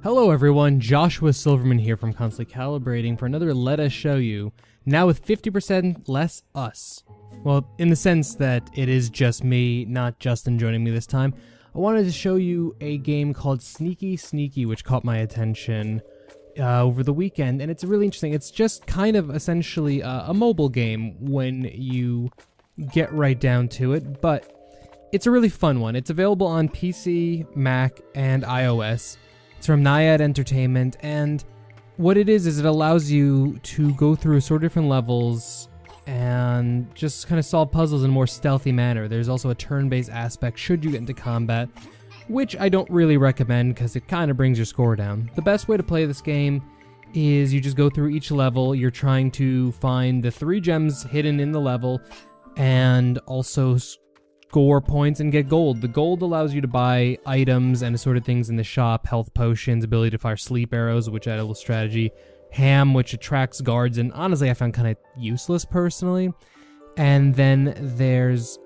Hello everyone, Joshua Silverman here from Constantly Calibrating for another Let Us Show You, now with 50% less us. Well, in the sense that it is just me, not Justin joining me this time. I wanted to show you a game called Sneaky Sneaky, which caught my attention over the weekend, and it's really interesting. It's just kind of essentially a mobile game when you get right down to it, but it's a really fun one. It's available on PC, Mac, and iOS. It's from Naiad Entertainment, and what it is it allows you to go through sort of different levels and just kind of solve puzzles in a more stealthy manner. There's also a turn-based aspect should you get into combat, which I don't really recommend because it kind of brings your score down. The best way to play this game is you just go through each level. You're trying to find the 3 gems hidden in the level and also score points and get gold. The gold allows you to buy items and assorted things in the shop, health potions, ability to fire sleep arrows, which add a little strategy, ham, which attracts guards, and honestly I found kind of useless personally. And then there's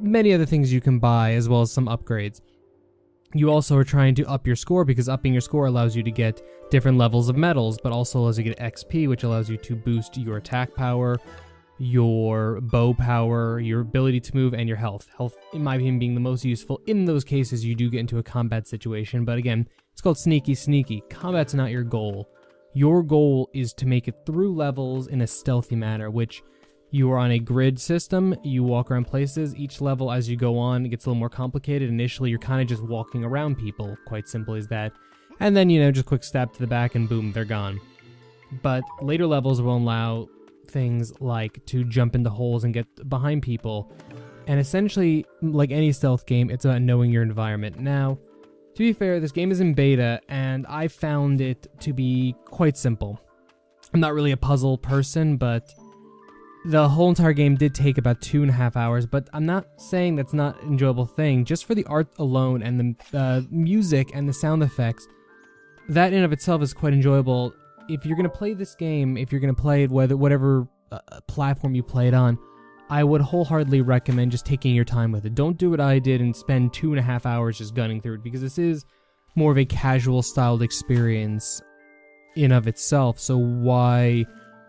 many other things you can buy, as well as some upgrades. You also are trying to up your score, because upping your score allows you to get different levels of medals, but also allows you to get XP, which allows you to boost your attack power, your bow power, your ability to move, and your health. Health, in my opinion, being the most useful in those cases you do get into a combat situation, but again, it's called Sneaky Sneaky. Combat's not your goal. Your goal is to make it through levels in a stealthy manner, which you are on a grid system, you walk around places. Each level as you go on, it gets a little more complicated. Initially, you're kind of just walking around people, quite simple as that. And then, just quick stab to the back and boom, they're gone. But later levels will allow things like to jump into holes and get behind people, and essentially, like any stealth game, it's about knowing your environment. Now, to be fair, this game is in beta, and I found it to be quite simple. I'm not really a puzzle person, but the whole entire game did take about 2.5 hours, but I'm not saying that's not an enjoyable thing. Just for the art alone and the music and the sound effects, that in of itself is quite enjoyable. If you're going to play this game, if you're going to play it whatever platform you play it on, I would wholeheartedly recommend just taking your time with it. Don't do what I did and spend 2.5 hours just gunning through it, because this is more of a casual styled experience in of itself, so why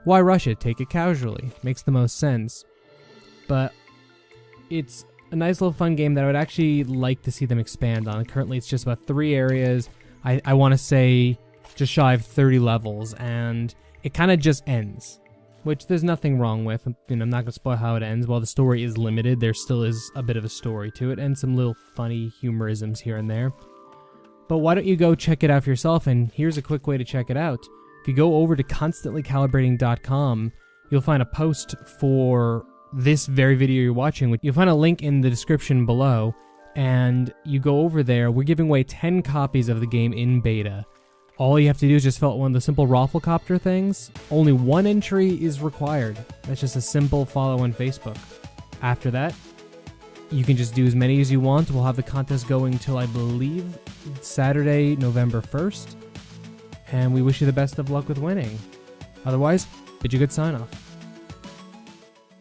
rush it? Take it casually. Makes the most sense. But it's a nice little fun game that I would actually like to see them expand on. Currently it's just about 3 areas. I want to say just shy of 30 levels, and it kind of just ends, which there's nothing wrong with. I'm not going to spoil how it ends. While the story is limited, there still is a bit of a story to it, and some little funny humorisms here and there. But why don't you go check it out for yourself, and here's a quick way to check it out. If you go over to constantlycalibrating.com, you'll find a post for this very video you're watching. You'll find a link in the description below, and you go over there. We're giving away 10 copies of the game in beta. All you have to do is just fill out one of the simple Rafflecopter things. Only 1 entry is required. That's just a simple follow on Facebook. After that, you can just do as many as you want. We'll have the contest going till, I believe, Saturday, November 1st. And we wish you the best of luck with winning. Otherwise, bid you good sign off.